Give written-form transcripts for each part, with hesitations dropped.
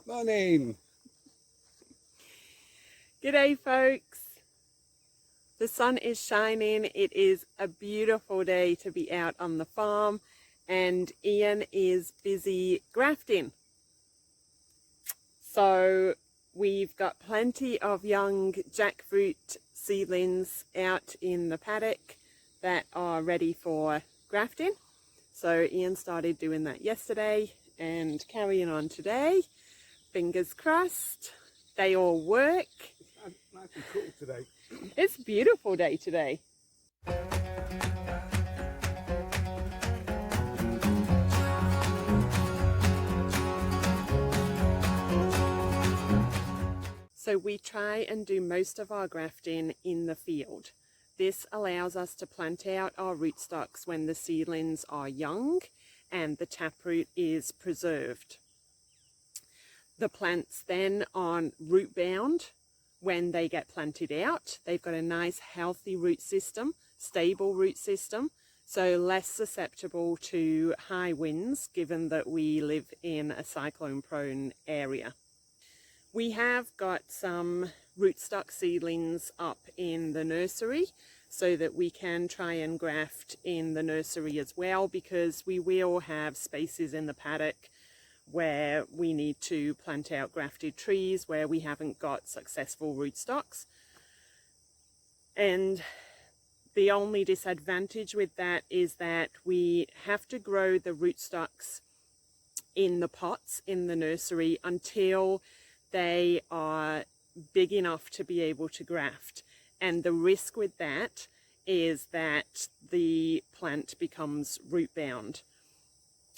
Morning. G'day folks, the sun is shining. It is a beautiful day to be out on the farm and Ian is busy grafting. So we've got plenty of young jackfruit seedlings out in the paddock that are ready for grafting. So Ian started doing that yesterday and carrying on today. Fingers crossed, they all work. It's nice and cool today. It's a beautiful day today. So we try and do most of our grafting in the field. This allows us to plant out our rootstocks when the seedlings are young and the taproot is preserved. The plants then are root bound when they get planted out. They've got a nice healthy root system, stable root system, so less susceptible to high winds given that we live in a cyclone prone area. We have got some rootstock seedlings up in the nursery so that we can try and graft in the nursery as well, because we will have spaces in the paddock where we need to plant out grafted trees where we haven't got successful rootstocks. And the only disadvantage with that is that we have to grow the rootstocks in the pots in the nursery until they are big enough to be able to graft. And the risk with that is that the plant becomes root bound.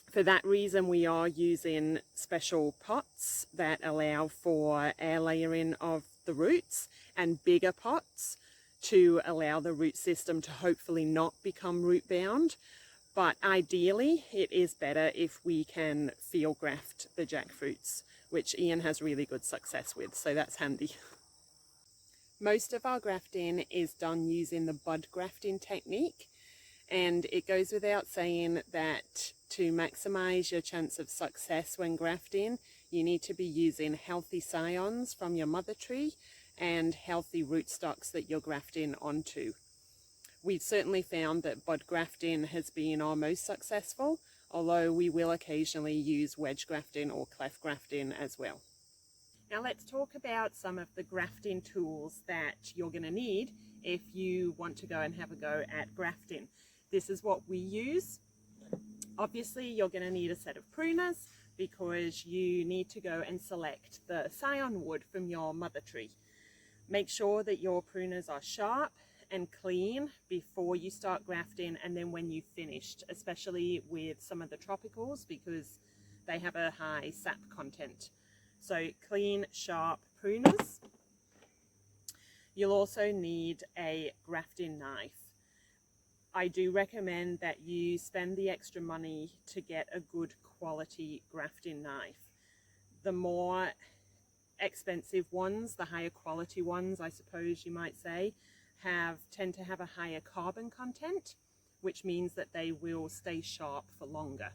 For that reason, we are using special pots that allow for air layering of the roots and bigger pots to allow the root system to hopefully not become root bound. But ideally, it is better if we can field graft the jackfruits, which Ian has really good success with, so that's handy. Most of our grafting is done using the bud grafting technique, and it goes without saying that to maximize your chance of success when grafting, you need to be using healthy scions from your mother tree and healthy rootstocks that you're grafting onto. We've certainly found that bud grafting has been our most successful, although we will occasionally use wedge grafting or cleft grafting as well. Now let's talk about some of the grafting tools that you're going to need if you want to go and have a go at grafting. This is what we use. Obviously you're going to need a set of pruners because you need to go and select the scion wood from your mother tree. Make sure that your pruners are sharp and clean before you start grafting, and then when you've finished, especially with some of the tropicals because they have a high sap content. So clean, sharp pruners. You'll also need a grafting knife. I do recommend that you spend the extra money to get a good quality grafting knife. The more expensive ones, the higher quality ones, I suppose you might say, tend to have a higher carbon content, which means that they will stay sharp for longer.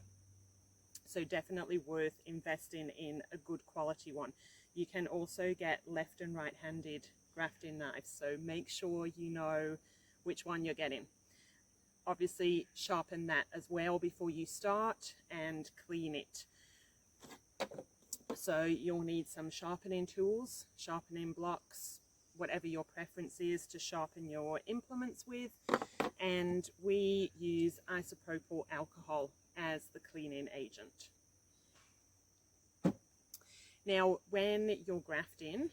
So definitely worth investing in a good quality one. You can also get left and right-handed grafting knives, so make sure you know which one you're getting. Obviously sharpen that as well before you start and clean it. So you'll need some sharpening tools, sharpening blocks, whatever your preference is to sharpen your implements with, and we use isopropyl alcohol as the cleaning agent. Now when you're grafting,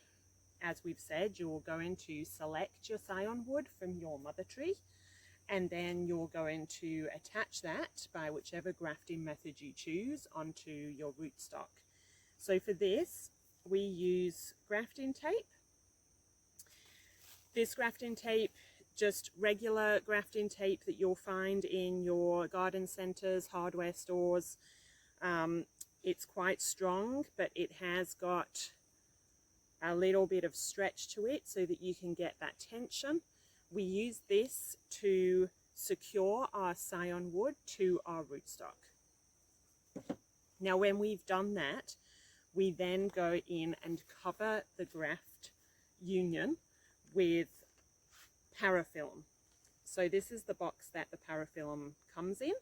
as we've said, you're going to select your scion wood from your mother tree, and then you're going to attach that by whichever grafting method you choose onto your rootstock. So for this we use grafting tape. This grafting tape, just regular grafting tape that you'll find in your garden centres, hardware stores. It's quite strong, but it has got a little bit of stretch to it so that you can get that tension. We use this to secure our scion wood to our rootstock. Now when we've done that, we then go in and cover the graft union with parafilm. So this is the box that the parafilm comes in.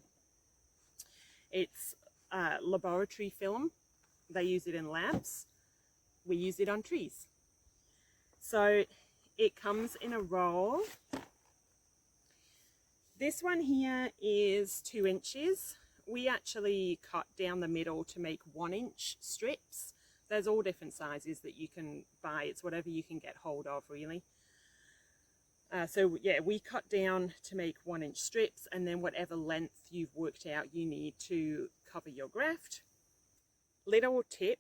It's laboratory film. They use it in labs. We use it on trees. So it comes in a roll. This one here is 2 inches. We actually cut down the middle to make 1-inch strips. There's all different sizes that you can buy. It's whatever you can get hold of, really. So yeah, we cut down to make 1-inch strips, and then whatever length you've worked out you need to cover your graft. Little tip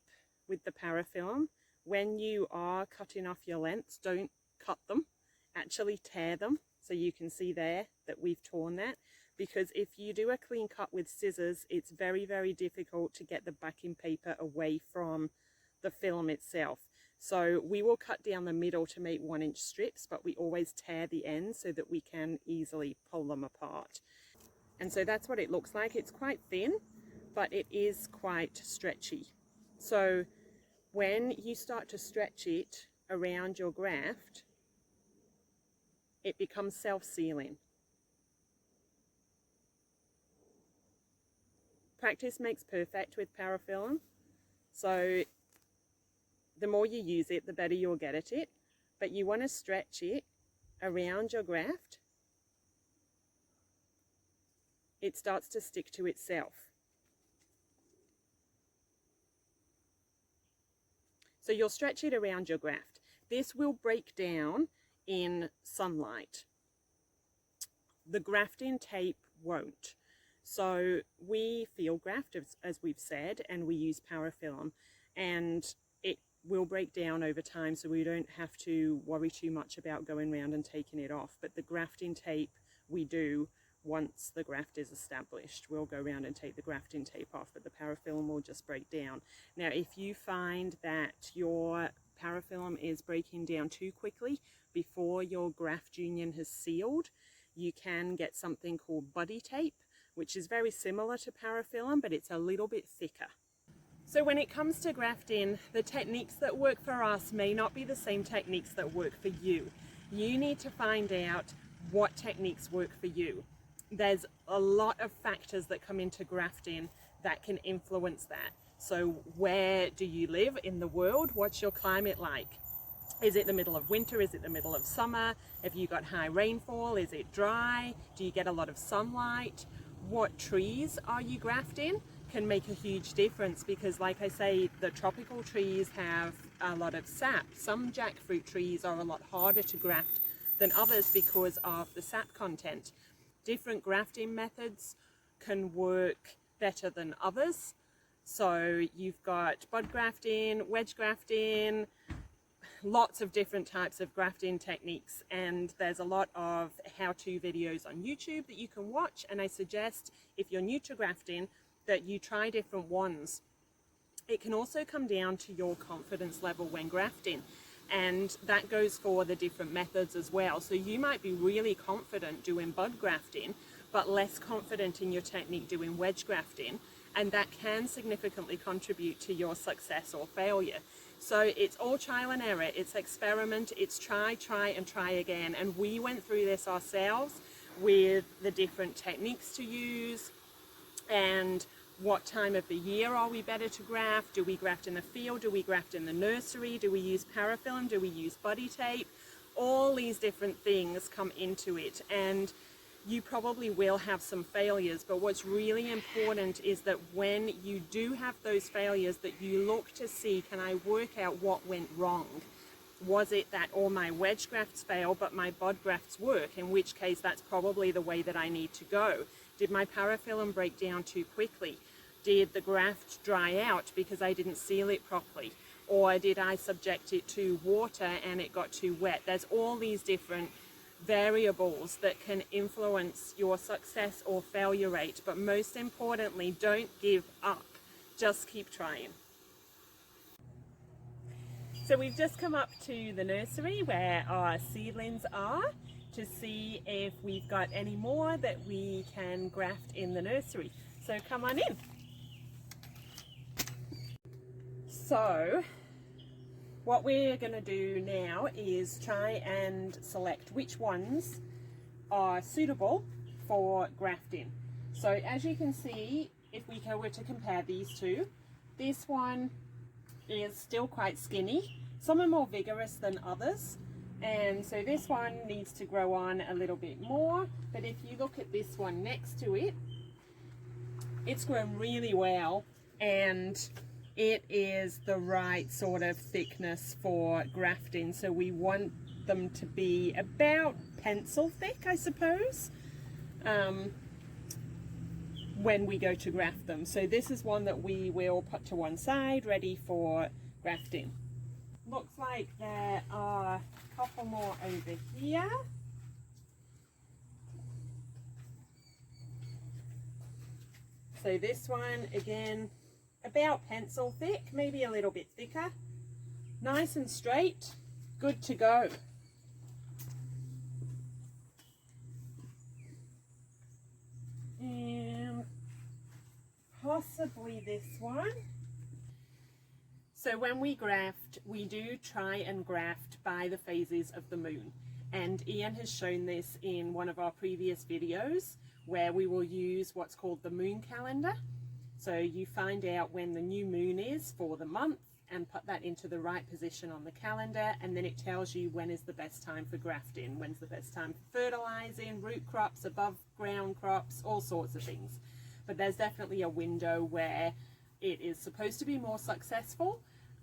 with the parafilm: when you are cutting off your lengths, don't cut them, actually tear them. So you can see there that we've torn that, because if you do a clean cut with scissors, it's very, very difficult to get the backing paper away from the film itself. So we will cut down the middle to make 1-inch strips, but we always tear the ends so that we can easily pull them apart. And so that's what it looks like. It's quite thin, but it is quite stretchy. So when you start to stretch it around your graft, it becomes self-sealing. Practice makes perfect with parafilm. So the more you use it, the better you'll get at it. But you want to stretch it around your graft. It starts to stick to itself. So you'll stretch it around your graft. This will break down in sunlight. The grafting tape won't. So we field graft, as we've said, and we use parafilm, and it will break down over time, so we don't have to worry too much about going around and taking it off. But the grafting tape we do once the graft is established. We'll go around and take the grafting tape off, but the parafilm will just break down. Now, if you find that your parafilm is breaking down too quickly before your graft union has sealed, you can get something called buddy tape, which is very similar to parafilm, but it's a little bit thicker. So when it comes to grafting, the techniques that work for us may not be the same techniques that work for you. You need to find out what techniques work for you. There's a lot of factors that come into grafting that can influence that. So where do you live in the world? What's your climate like? Is it the middle of winter? Is it the middle of summer? Have you got high rainfall? Is it dry? Do you get a lot of sunlight? What trees are you grafting can make a huge difference, because like I say, the tropical trees have a lot of sap. Some jackfruit trees are a lot harder to graft than others because of the sap content. Different grafting methods can work better than others. So you've got bud grafting, wedge grafting, lots of different types of grafting techniques, and there's a lot of how-to videos on YouTube that you can watch, and I suggest, if you're new to grafting, that you try different ones. It can also come down to your confidence level when grafting, and that goes for the different methods as well. So you might be really confident doing bud grafting, but less confident in your technique doing wedge grafting, and that can significantly contribute to your success or failure. So it's all trial and error, it's experiment, it's try and try again. And we went through this ourselves with the different techniques to use, and what time of the year are we better to graft? Do we graft in the field? Do we graft in the nursery? Do we use parafilm? Do we use buddy tape? All these different things come into it, and you probably will have some failures, but what's really important is that when you do have those failures, that you look to see, can I work out what went wrong? Was it that all my wedge grafts fail but my bud grafts work, in which case that's probably the way that I need to go? Did my parafilm break down too quickly? Did the graft dry out because I didn't seal it properly? Or did I subject it to water and it got too wet? There's all these different variables that can influence your success or failure rate, but most importantly, don't give up. Just keep trying. So we've just come up to the nursery where our seedlings are to see if we've got any more that we can graft in the nursery. So come on in. So what we're going to do now is try and select which ones are suitable for grafting. So as you can see, if we were to compare these two, this one is still quite skinny. Some are more vigorous than others, and so this one needs to grow on a little bit more. But if you look at this one next to it, it's grown really well, and it is the right sort of thickness for grafting. So we want them to be about pencil thick, I suppose, when we go to graft them. So this is one that we will put to one side, ready for grafting. Looks like there are a couple more over here. So this one, again, about pencil thick, maybe a little bit thicker. Nice and straight, good to go. And possibly this one. So when we graft, we do try and graft by the phases of the moon. And Ian has shown this in one of our previous videos, where we will use what's called the moon calendar. So you find out when the new moon is for the month and put that into the right position on the calendar, and then it tells you when is the best time for grafting, when's the best time for fertilizing, root crops, above ground crops, all sorts of things. But there's definitely a window where it is supposed to be more successful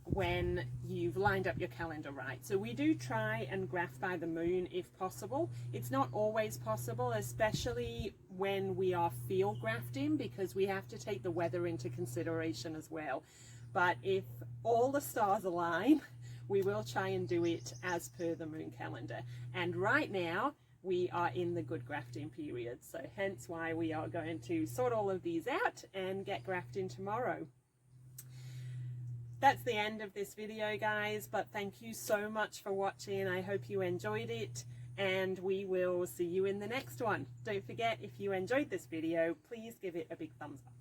when you've lined up your calendar right. So we do try and graft by the moon if possible. It's not always possible, especially when we are field grafting, because we have to take the weather into consideration as well. But if all the stars align, we will try and do it as per the moon calendar. And right now we are in the good grafting period, so hence why we are going to sort all of these out and get grafting tomorrow. That's the end of this video, guys, but thank you so much for watching. I hope you enjoyed it, and we will see you in the next one. Don't forget, if you enjoyed this video, please give it a big thumbs up.